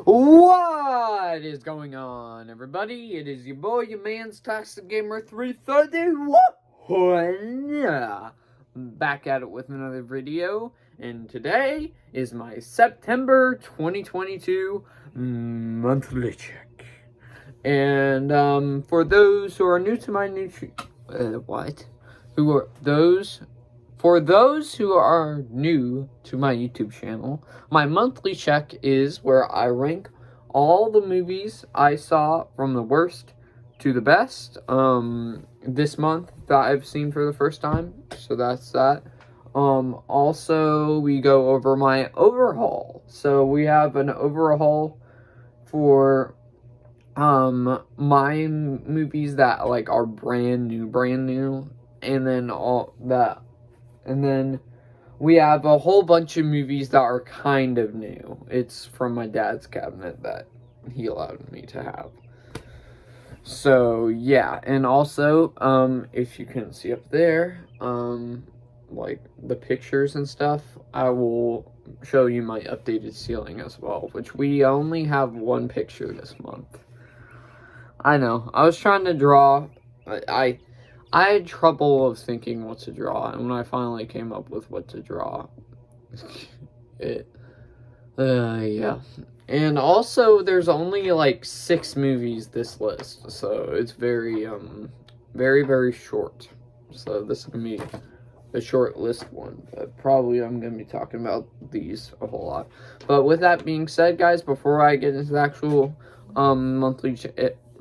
What is going on, everybody? It is your boy, your man's Toxic Gamer 331. Back at it with another video, and today is my September 2022 monthly check. And for those who are new to my For those who are new to my YouTube channel, my monthly check is where I rank all the movies I saw from the worst to the best this month that I've seen for the first time. So that's that. Also, we go over my overhaul. So we have an overhaul for my movies that like are brand new, and then we have a whole bunch of movies that are kind of new. It's from my dad's cabinet that he allowed me to have. So, yeah. And also, if you can see up there, like the pictures and stuff, I will show you my updated ceiling as well, which we only have one picture this month. I know. I was trying to draw. I had trouble of thinking what to draw, and when I finally came up with what to draw, yeah. And also, there's only like 6 movies this list, so it's very, very short. So this is gonna be a short list one, but probably I'm gonna be talking about these a whole lot. But with that being said, guys, before I get into the actual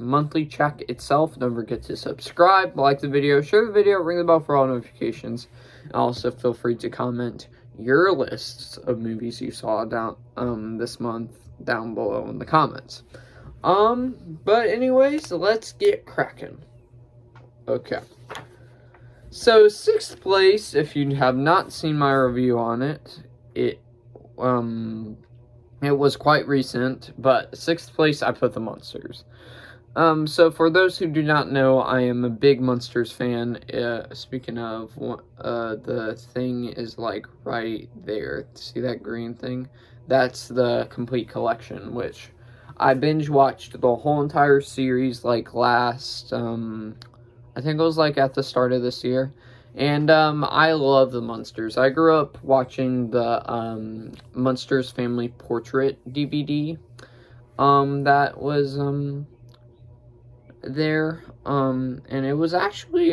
monthly check itself, don't forget to subscribe, like the video, share the video, ring the bell for all notifications, and also feel free to comment your lists of movies you saw down this month down below in the comments. But anyways, let's get cracking. Okay. So 6th place, if you have not seen my review on it, it was quite recent, but 6th place I put The Munsters. So for those who do not know, I am a big Munsters fan. Speaking of, the thing is like right there. See that green thing? That's the complete collection, which I binge watched the whole entire series like last, I think it was like at the start of this year. And I love the Munsters. I grew up watching the Munsters Family Portrait DVD. That was there, and it was actually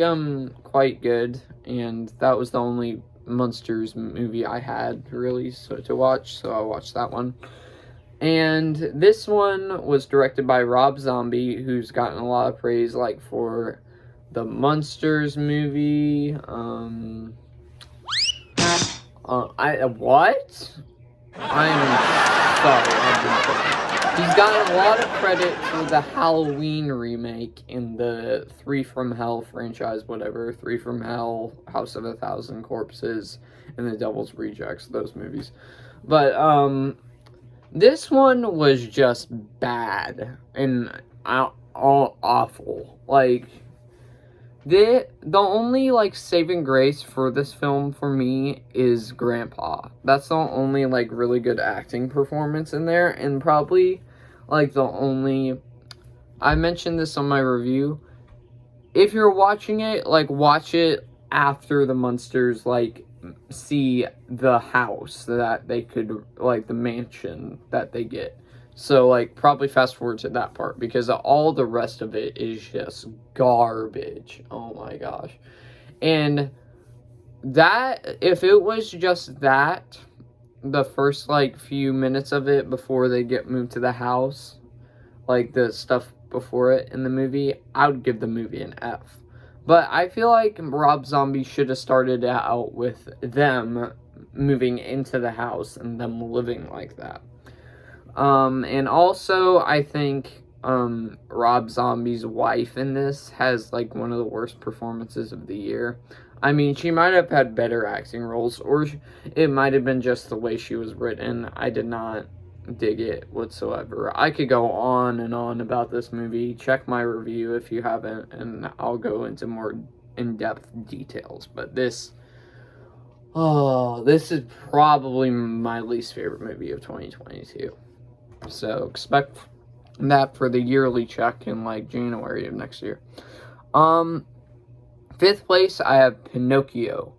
quite good, and that was the only Munsters movie I had really to watch, so I watched that one. And this one was directed by Rob Zombie, who's gotten a lot of praise like for the Munsters movie. What? I'm sorry, he's gotten a lot of credit for the Halloween remake in the 3 from Hell franchise, whatever. 3 from Hell, House of a Thousand Corpses, and The Devil's Rejects, those movies. But, this one was just bad and awful. Like, the only, like, saving grace for this film for me is Grandpa. That's the only, like, really good acting performance in there, and probably, like, the only... I mentioned this on my review. If you're watching it, like, watch it after the Munsters, like, see the house that they could, like, the mansion that they get. So, like, probably fast forward to that part, because all the rest of it is just garbage. Oh my gosh. And that, if it was just that, the first, like, few minutes of it before they get moved to the house, like, the stuff before it in the movie, I would give the movie an F. But I feel like Rob Zombie should have started out with them moving into the house and them living like that. And also, I think, Rob Zombie's wife in this has, like, one of the worst performances of the year. I mean, she might have had better acting roles, or it might have been just the way she was written. I did not dig it whatsoever. I could go on and on about this movie. Check my review if you haven't, and I'll go into more in-depth details. But this is probably my least favorite movie of 2022. So expect that for the yearly check in like January of next year. Fifth place, I have Pinocchio.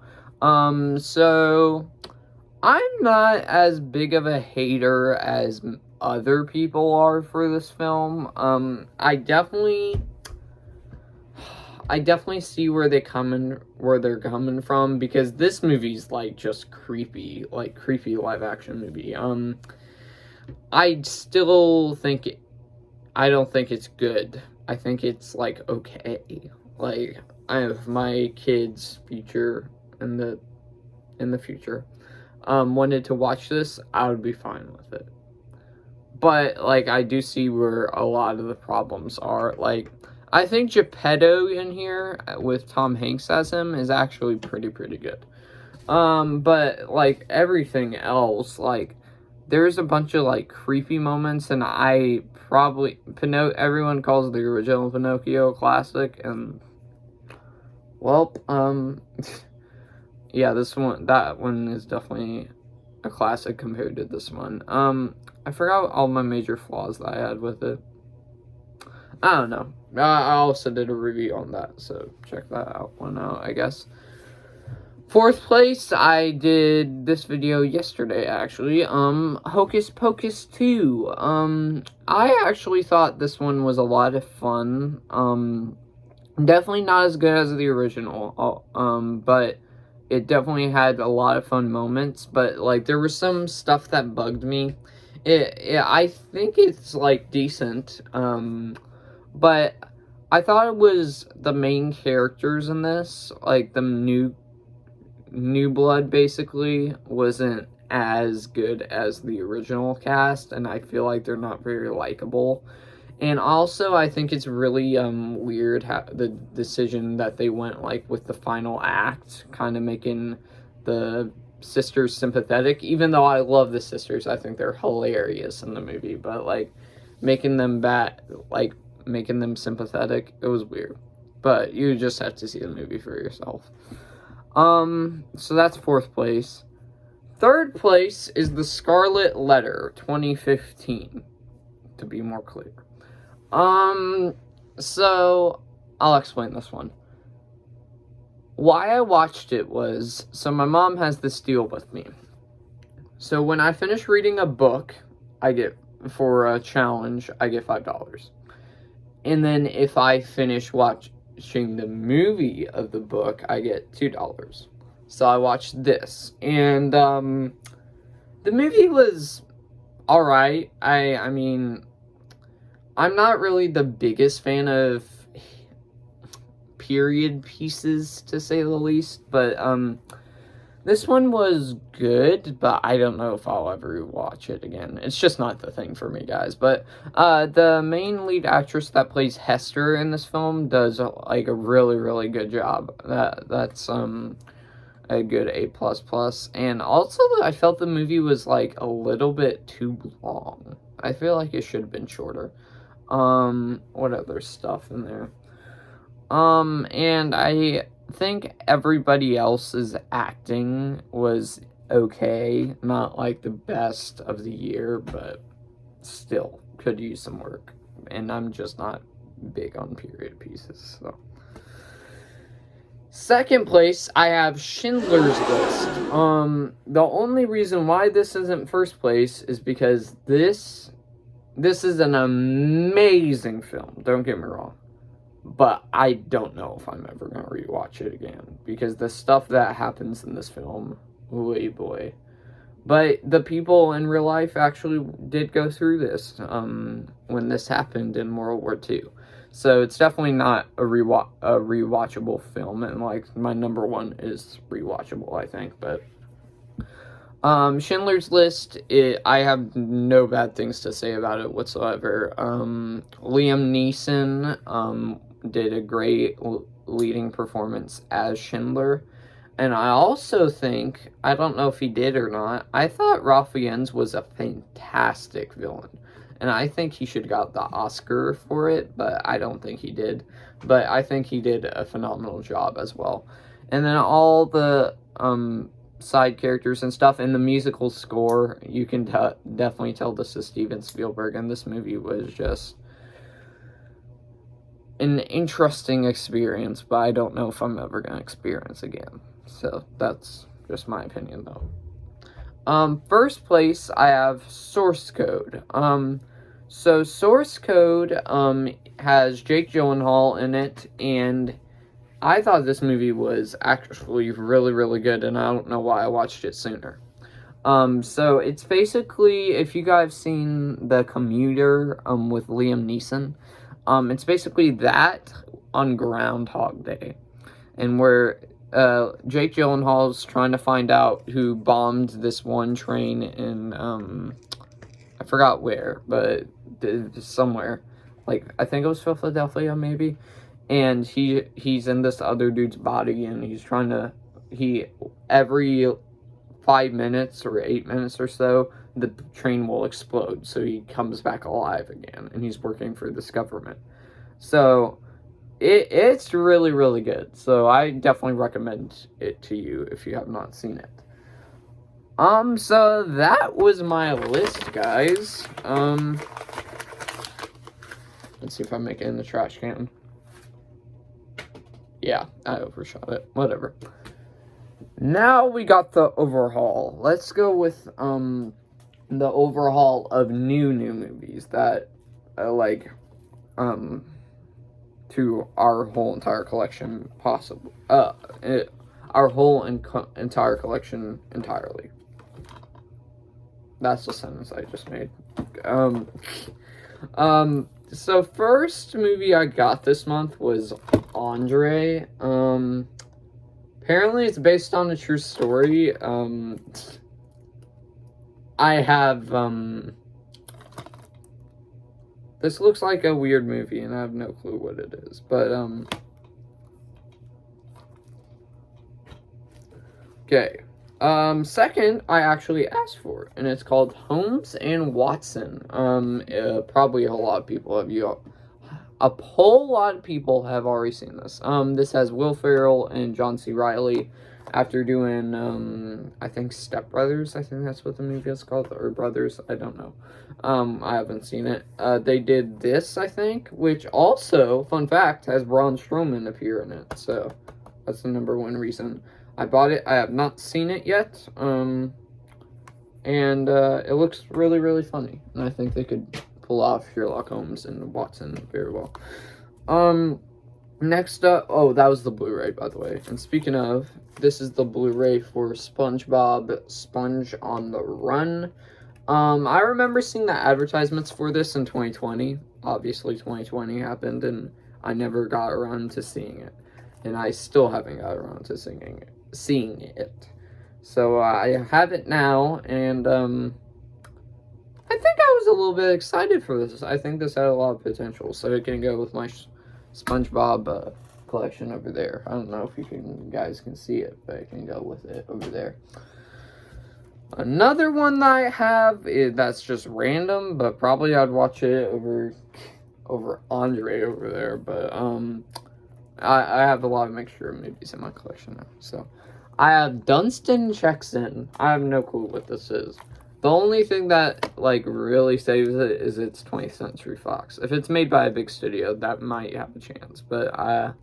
So I'm not as big of a hater as other people are for this film. I definitely see where they're coming from, because this movie's like just creepy live action movie. I still think I don't think it's good. I think it's like okay. Like, I have my kids' future in the future wanted to watch this, I would be fine with it. But like, I do see where a lot of the problems are. Like, I think Geppetto in here with Tom Hanks as him is actually pretty good. But like everything else, like there's a bunch of like creepy moments, and everyone calls the original Pinocchio a classic, and well, yeah, that one is definitely a classic compared to this one. I forgot all my major flaws that I had with it. I don't know. I also did a review on that, so check that one out, I guess. Fourth place, I did this video yesterday, actually. Hocus Pocus 2. I actually thought this one was a lot of fun. Definitely not as good as the original. But it definitely had a lot of fun moments. But like, there was some stuff that bugged me. I think it's like decent. But I thought it was the main characters in this, like the new blood, basically wasn't as good as the original cast, and I feel like they're not very likable. And also, I think it's really weird the decision that they went like with the final act, kind of making the sisters sympathetic. Even though I love the sisters, I think they're hilarious in the movie, but like making them sympathetic, it was weird. But you just have to see the movie for yourself. So that's fourth place. Third place is The Scarlet Letter 2015, to be more clear. So I'll explain this one. Why I watched it was, so my mom has this deal with me. So when I finish reading a book, for a challenge, I get $5. And then if I finish watching the movie of the book, I get $2. So I watched this, and the movie was alright. I mean, I'm not really the biggest fan of period pieces, to say the least, but this one was good, but I don't know if I'll ever watch it again. It's just not the thing for me, guys. But the main lead actress that plays Hester in this film does like a really good job. That's a good A++. And also, I felt the movie was like a little bit too long. I feel like it should have been shorter. What other stuff in there? And I think everybody else's acting was okay. Not like the best of the year, but still could use some work. And I'm just not big on period pieces, so. Second place, I have Schindler's List. The only reason why this isn't first place is because this is an amazing film, don't get me wrong. But I don't know if I'm ever going to rewatch it again, because the stuff that happens in this film, oy boy. But the people in real life actually did go through this when this happened in World War II. So it's definitely not a rewatchable film, and like my number one is rewatchable, I think. But Schindler's List, I have no bad things to say about it whatsoever. Liam Neeson did a great leading performance as Schindler. And I also think, I don't know if he did or not, I thought Ralph Fiennes was a fantastic villain. And I think he should have got the Oscar for it, but I don't think he did. But I think he did a phenomenal job as well. And then all the side characters and stuff, and the musical score, you can definitely tell this is Steven Spielberg, and this movie was just an interesting experience, but I don't know if I'm ever going to experience again. So that's just my opinion, though. First place, I have Source Code. So Source Code, has Jake Gyllenhaal in it, and I thought this movie was actually really, really good, and I don't know why I watched it sooner. So it's basically, if you guys seen The Commuter, with Liam Neeson, it's basically that on Groundhog Day, and where Jake Gyllenhaal's trying to find out who bombed this one train in, I forgot where, but somewhere, like, I think it was Philadelphia, maybe, and he's in this other dude's body, and he's trying to, every 5 minutes or 8 minutes or so, the train will explode, so he comes back alive again, and he's working for this government. So it's really, really good. So I definitely recommend it to you if you have not seen it. So that was my list, guys. Let's see if I make it in the trash can. Yeah, I overshot it. Whatever. Now we got the overhaul. Let's go with the overhaul of new movies that to our whole entire collection our whole entire collection entirely. That's the sentence I just made. So first movie I got this month was Andre. Apparently it's based on a true story. I have, this looks like a weird movie, and I have no clue what it is, but, okay. Second, I actually asked for it, and it's called Holmes and Watson. Probably a whole lot of people have already seen this. This has Will Ferrell and John C. Reilly after doing, I think Step Brothers, I think that's what the movie is called, or Brothers, I don't know. I haven't seen it. They did this, I think, which also, fun fact, has Braun Strowman appear in it, so that's the number one reason I bought it. I have not seen it yet, and it looks really, really funny, and I think they could pull off Sherlock Holmes and Watson very well. Next up, oh, that was the Blu-ray, by the way, and speaking of, this is the Blu-ray for SpongeBob Sponge on the Run. I remember seeing the advertisements for this in 2020. Obviously, 2020 happened, and I never got around to seeing it, and I still haven't got around to seeing it. So I have it now, and I think I was a little bit excited for this. I think this had a lot of potential, so it can go with my SpongeBob collection over there. I don't know if you guys can see it, but it can go with it over there. Another one that I have that's just random, but probably I'd watch it over Andre over there. But I have a lot of mixture of movies in my collection now. So I have Dunstan Checks In. I have no clue what this is. The only thing that really saves it is it's 20th Century Fox. If it's made by a big studio, that might have a chance. But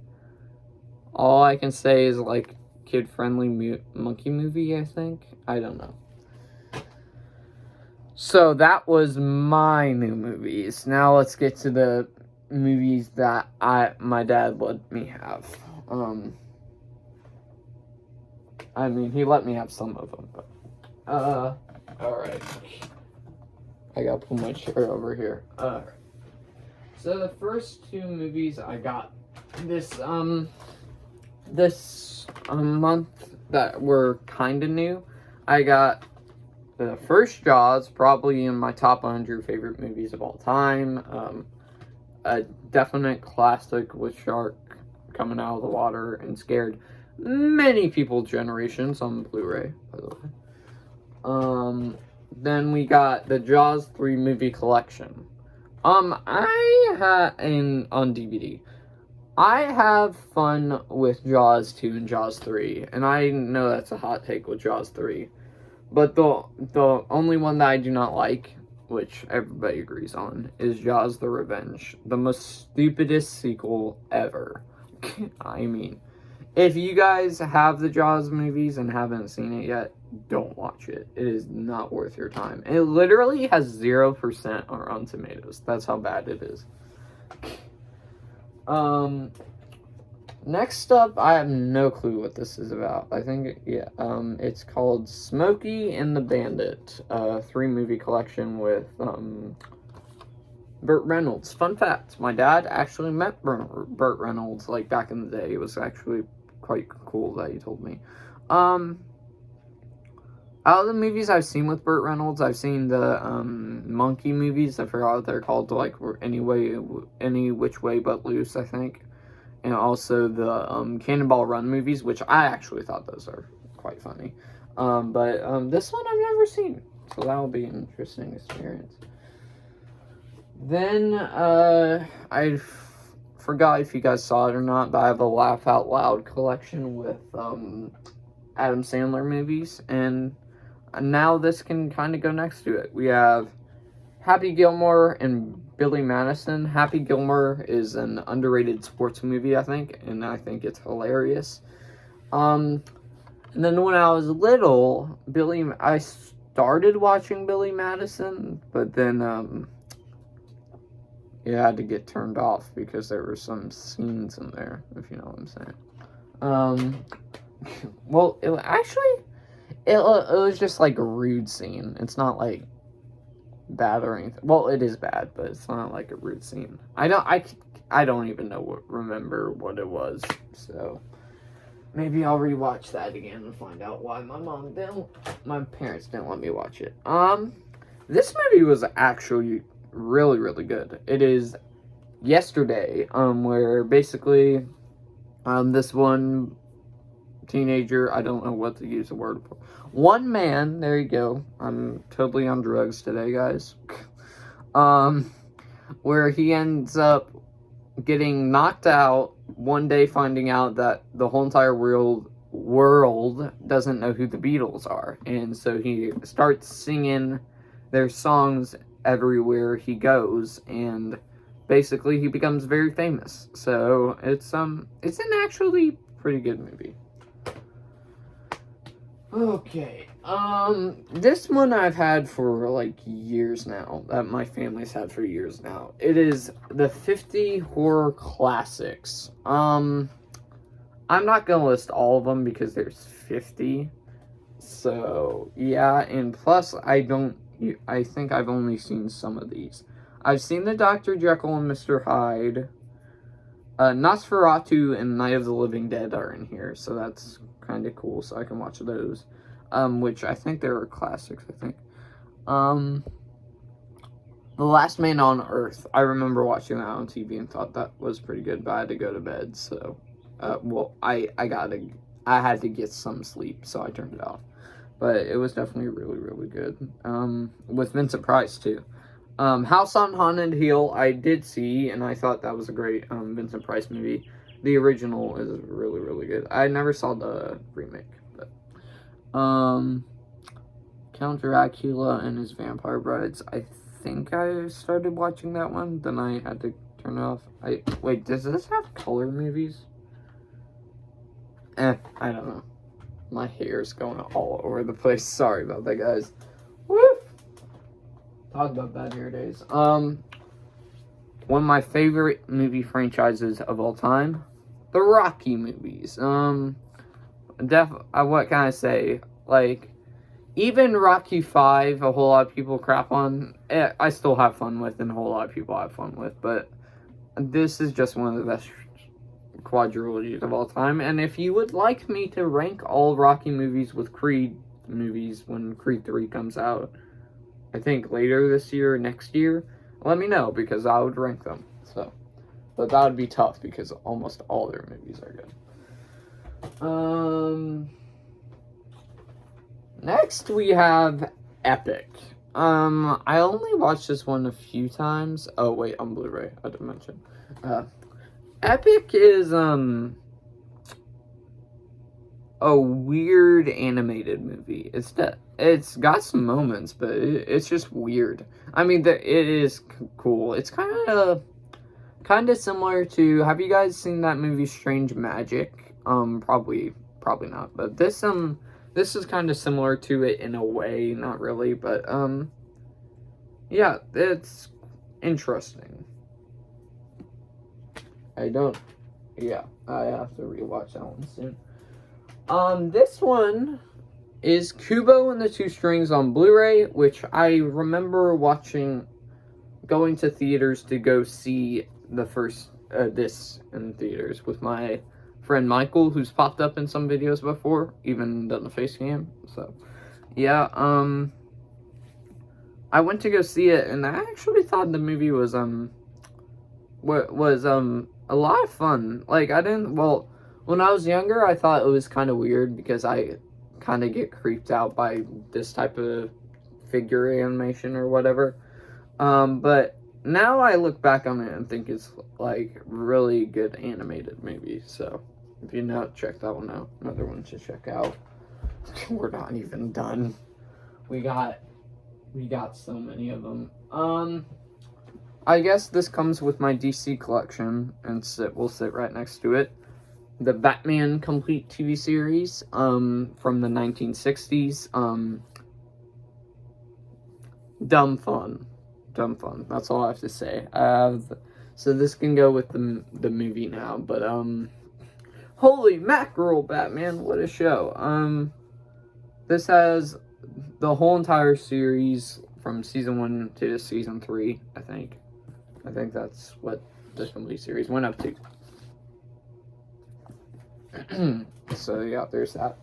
all I can say is kid-friendly monkey movie, I think. I don't know. So that was my new movies. Now let's get to the movies that my dad let me have. I mean, he let me have some of them, but alright. I gotta pull my chair over here. Alright. So the first two movies I got this month that were kinda new, I got the first Jaws, probably in my top 100 favorite movies of all time. A definite classic with shark coming out of the water and scared many people generations on Blu-ray, by the way. Then we got the Jaws 3 movie collection. I had on DVD. I have fun with Jaws 2 and Jaws 3, and I know that's a hot take with Jaws 3. But the only one that I do not like, which everybody agrees on, is Jaws the Revenge. The most stupidest sequel ever. I mean, if you guys have the Jaws movies and haven't seen it yet, don't watch it. It is not worth your time. It literally has 0% on Rotten Tomatoes. That's how bad it is. Next up, I have no clue what this is about. I think, it's called Smokey and the Bandit, 3-movie collection with, Burt Reynolds. Fun fact, my dad actually met Burt Reynolds, like, back in the day. It was actually quite cool that he told me. Out of the movies I've seen with Burt Reynolds, I've seen the, Monkey movies. I forgot what they're called, like, Any Which Way But Loose, I think. And also the, Cannonball Run movies, which I actually thought those are quite funny. But this one I've never seen, so that'll be an interesting experience. Then, I forgot if you guys saw it or not, but I have a Laugh Out Loud collection with, Adam Sandler movies, and now this can kind of go next to it. We have Happy Gilmore and Billy Madison. Happy Gilmore is an underrated sports movie, I think, and I think it's hilarious. And then when I was little, I started watching Billy Madison, but then, it had to get turned off because there were some scenes in there, if you know what I'm saying. Well, it was just like a rude scene. It's not like bad or anything. Well, it is bad, but it's not like a rude scene. I don't even remember what it was. So maybe I'll rewatch that again and find out why my parents didn't let me watch it. This movie was actually really, really good. It is Yesterday, where basically, this one teenager, I don't know what to use the word for. One man, there you go. I'm totally on drugs today, guys. Where he ends up getting knocked out one day, finding out that the whole entire world doesn't know who the Beatles are. And so he starts singing their songs everywhere he goes, and basically he becomes very famous. So it's an actually pretty good movie. Okay, this one I've had for, like, years now, that my family's had for years now. It is the 50 horror classics. I'm not gonna list all of them because there's 50, so, yeah, and plus, I think I've only seen some of these. I've seen the Dr. Jekyll and Mr. Hyde. Nosferatu and Night of the Living Dead are in here, so that's kind of cool, so I can watch those. Which I think they were classics, I think. The Last Man on Earth. I remember watching that on TV and thought that was pretty good, but I had to go to bed, so, I had to get some sleep, so I turned it off. But it was definitely really, really good. With Vincent Price, too. House on Haunted Hill, I did see, and I thought that was a great, Vincent Price movie. The original is really, really good. I never saw the remake, but, Count Dracula and His Vampire Brides, I think I started watching that one, then I had to turn it off. Wait, does this have color movies? I don't know. My hair's going all over the place. Sorry about that, guys. Woo! Talk about bad hair days. One of my favorite movie franchises of all time, the Rocky movies. What can I say? Like, even Rocky 5, a whole lot of people crap on. I still have fun with, and a whole lot of people have fun with. But this is just one of the best quadrilogies of all time. And if you would like me to rank all Rocky movies with Creed movies when Creed 3 comes out, I think later this year or next year, let me know, because I would rank them. So, but that would be tough because almost all their movies are good. Next we have Epic. I only watched this one a few times. Oh wait, on Blu-ray, I didn't mention. Epic is, a weird animated movie. It's got some moments, but it's just weird. I mean, it is cool. It's kind of similar to. Have you guys seen that movie Strange Magic? Probably not. But this is kind of similar to it in a way, not really, but yeah, it's interesting. Yeah, I have to rewatch that one soon. This one is Kubo and the Two Strings on Blu-ray, which I remember going to theaters to go see the first, this in theaters with my friend Michael, who's popped up in some videos before, even done a face cam, so, yeah, I went to go see it, and I actually thought the movie was, a lot of fun. Like, when I was younger, I thought it was kind of weird because I kind of get creeped out by this type of figure animation or whatever. But now I look back on it and think it's like really good animated movie. So if you not check that one out, another one to check out. We're not even done. We got so many of them. I guess this comes with my DC collection, and we'll sit right next to it. The Batman Complete TV series, from the 1960s, dumb fun, that's all I have to say. So this can go with the movie now, but, holy mackerel, Batman, what a show. This has the whole entire series from season 1 to season 3, I think that's what the complete series went up to. So yeah, there's that.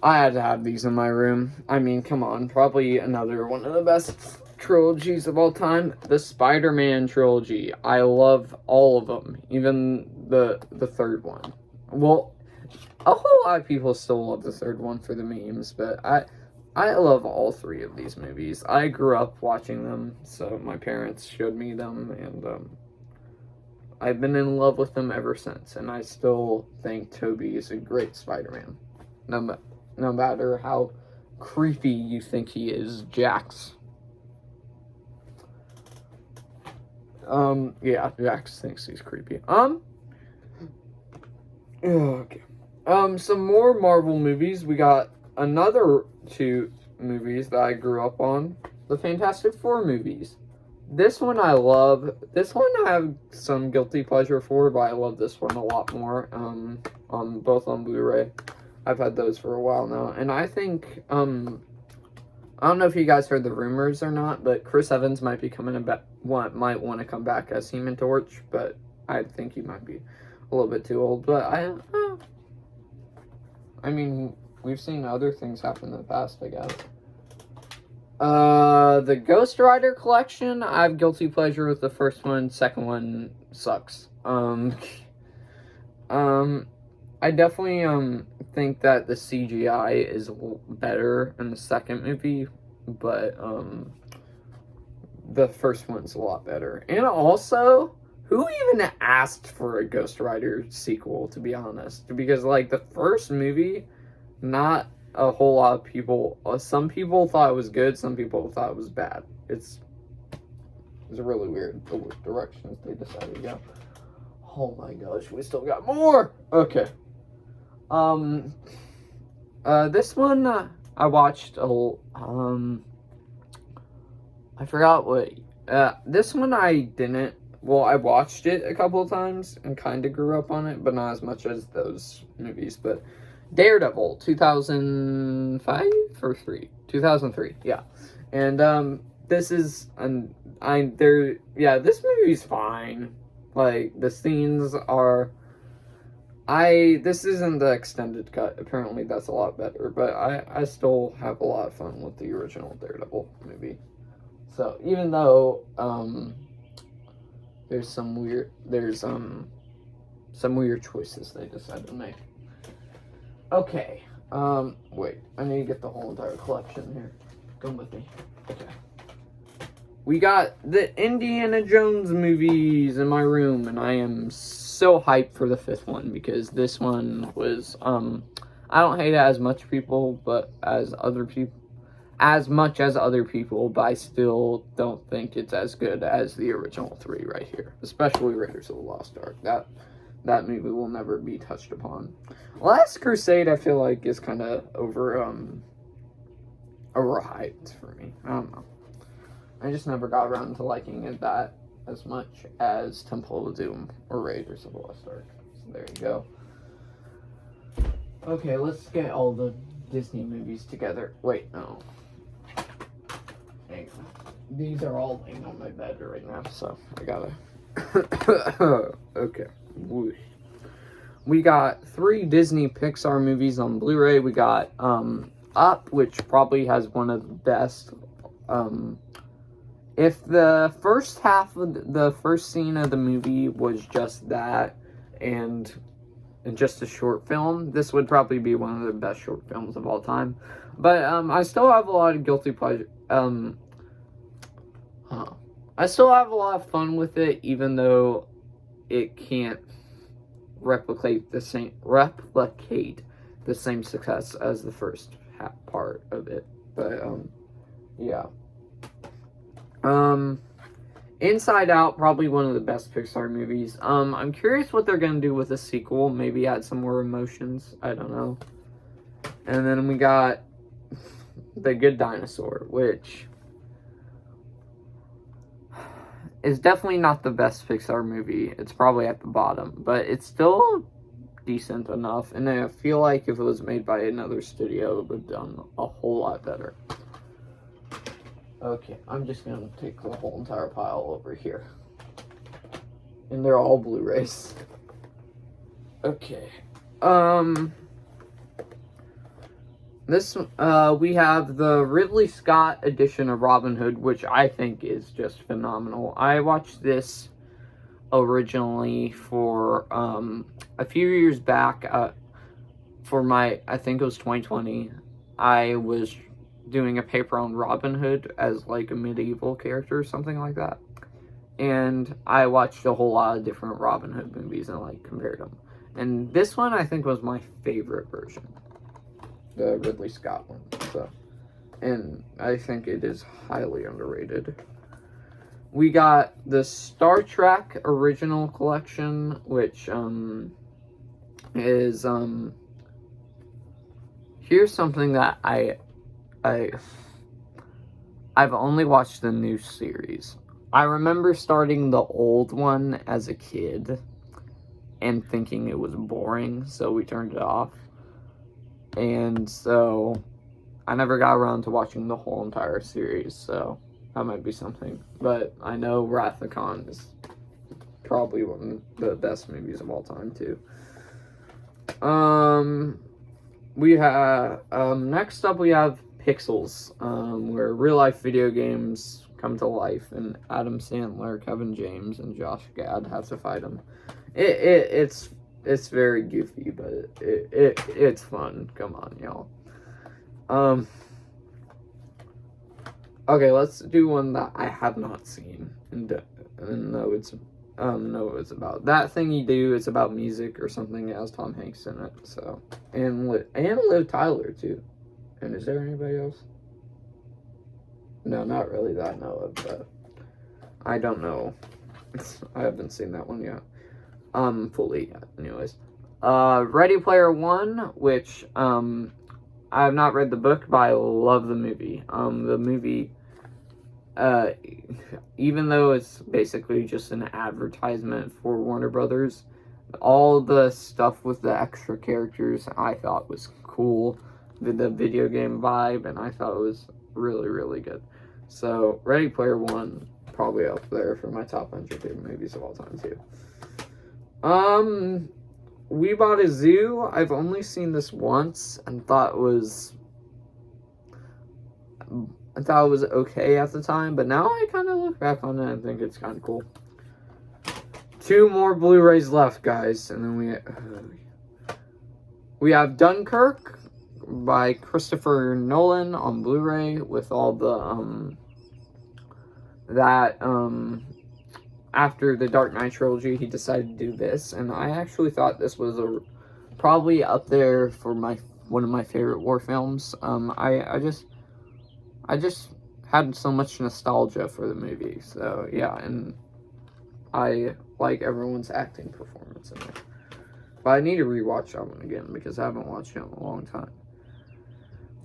I had to have these in my room. I mean, come on, probably another one of the best trilogies of all time, the Spider-Man trilogy. I love all of them, even the third one. Well, a whole lot of people still love the third one for the memes, but I love all 3 of these movies. I grew up watching them, so my parents showed me them, and I've been in love with them ever since, and I still think Tobey is a great Spider-Man. No matter how creepy you think he is, Jax. Yeah, Jax thinks he's creepy. Okay. Some more Marvel movies. We got another 2 movies that I grew up on. The Fantastic Four movies. This one I love. This one I have some guilty pleasure for, but I love this one a lot more. Both on Blu-ray. I've had those for a while now, and I think I don't know if you guys heard the rumors or not, but Chris Evans might be might want to come back as Human Torch, but I think he might be a little bit too old. But I mean, we've seen other things happen in the past, I guess. The Ghost Rider collection, I have guilty pleasure with the first one. Second one sucks. I definitely, think that the CGI is better in the second movie, but, the first one's a lot better. And also, who even asked for a Ghost Rider sequel, to be honest? Because, like, the first movie, not a whole lot of people, some people thought it was good, some people thought it was bad. It's really weird, the directions they decided to go. Oh my gosh, we still got more! Okay. This one, I watched I forgot what, this one I didn't, well, I watched it a couple of times and kind of grew up on it, but not as much as those movies, but Daredevil, 2005 or 2003, yeah. And, this is, this movie's fine. Like, the scenes are, this isn't the extended cut, apparently that's a lot better, but I still have a lot of fun with the original Daredevil movie. So, even though, there's some weird choices they decided to make. Okay, wait, I need to get the whole entire collection here. Come with me. Okay. We got the Indiana Jones movies in my room, and I am so hyped for the 5th one, because this one was, I don't hate it as much as other people, but I still don't think it's as good as the original 3 right here, especially Raiders of the Lost Ark. That movie will never be touched upon. Last Crusade, I feel like, is kind of overhyped for me. I don't know. I just never got around to liking it that as much as Temple of Doom or Raiders of the Lost Ark. So there you go. Okay, let's get all the Disney movies together. Wait, no. Hang on. These are all laying on my bed right now, so I gotta... Okay. Whoosh. We got 3 Disney Pixar movies on Blu-ray. We got Up, which probably has one of the best. If the first half of the first scene of the movie was just that and just a short film, this would probably be one of the best short films of all time. But I still have a lot of guilty pleasure. I still have a lot of fun with it, even though it can't replicate the same success as the first part of it. But yeah. Inside Out, probably one of the best Pixar movies. I'm curious what they're gonna do with the sequel. Maybe add some more emotions. I don't know. And then we got The Good Dinosaur, which is definitely not the best Pixar movie. It's probably at the bottom, but it's still decent enough. And I feel like if it was made by another studio, it would have done a whole lot better. Okay, I'm just gonna take the whole entire pile over here. And they're all Blu-rays. Okay. We have the Ridley Scott edition of Robin Hood, which I think is just phenomenal. I watched this originally for, a few years back, for I think it was 2020. I was doing a paper on Robin Hood as like a medieval character or something like that. And I watched a whole lot of different Robin Hood movies and like compared them. And this one I think was my favorite version. The Ridley Scott one. So, and I think it is highly underrated. We got the Star Trek original collection, which is here's something that I've only watched the new series. I remember starting the old one as a kid and thinking it was boring, so we turned it off. And so I never got around to watching the whole entire series, so that might be something. But I know Wrath of Khan is probably one of the best movies of all time, too. We have, next up we have Pixels, where real-life video games come to life, and Adam Sandler, Kevin James, and Josh Gad have to fight them. It's very goofy, but it's fun. Come on, y'all. Okay, let's do one that I have not seen and know it's about. That Thing You Do, it's about music or something. It has Tom Hanks in it, so and Liv Tyler too. And is there anybody else? No, not really that I know of, but I don't know. I haven't seen that one yet. Fully yet, anyways. Ready Player One, which, I have not read the book, but I love the movie. The movie, even though it's basically just an advertisement for Warner Brothers, all the stuff with the extra characters I thought was cool. The video game vibe, and I thought it was really, really good. So, Ready Player One, probably up there for my top 100 favorite movies of all time, too. We Bought a Zoo. I've only seen this once and thought it was okay at the time, but now I kind of look back on it and think it's kind of cool. 2 more Blu-rays left, guys, and then we have Dunkirk by Christopher Nolan on Blu-ray with all the that after the Dark Knight trilogy, he decided to do this, and I actually thought this was probably up there for one of my favorite war films. I just had so much nostalgia for the movie, so yeah, and I like everyone's acting performance in it. But I need to rewatch that one again because I haven't watched it in a long time.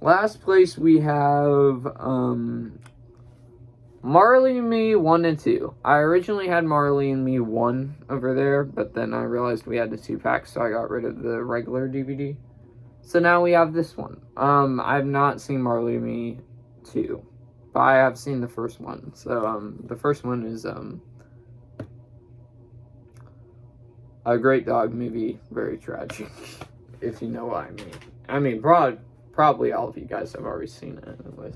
Last place we have Marley and Me 1 and 2. I originally had Marley and Me 1 over there, but then I realized we had the 2-pack, so I got rid of the regular DVD. So now we have this one. I've not seen Marley and Me 2, but I have seen the first one. So the first one is a great dog movie, very tragic, if you know what I mean. I mean, probably all of you guys have already seen it anyways.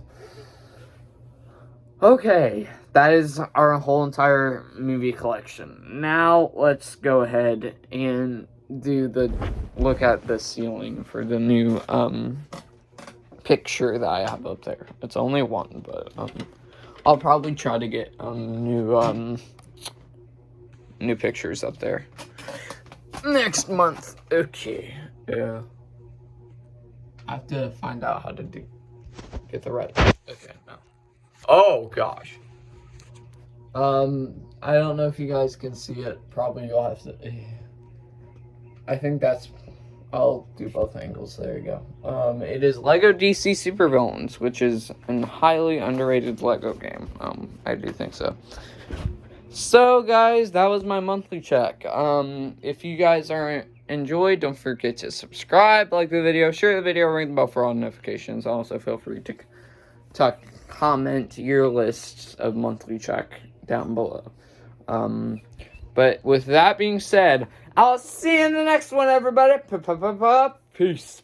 Okay, that is our whole entire movie collection. Now, let's go ahead and look at the ceiling for the new, picture that I have up there. It's only one, but, I'll probably try to get, new pictures up there next month. Okay, yeah. I have to find out how to get the right, okay, no. Oh, gosh. I don't know if you guys can see it. Probably you'll have to... I think I'll do both angles. There you go. It is LEGO DC Supervillains, which is a highly underrated LEGO game. I do think so. So, guys, that was my monthly check. If you guys enjoyed, don't forget to subscribe, like the video, share the video, ring the bell for all notifications. Also, feel free to comment your lists of monthly check down below. But with that being said, I'll see you in the next one, everybody. Peace.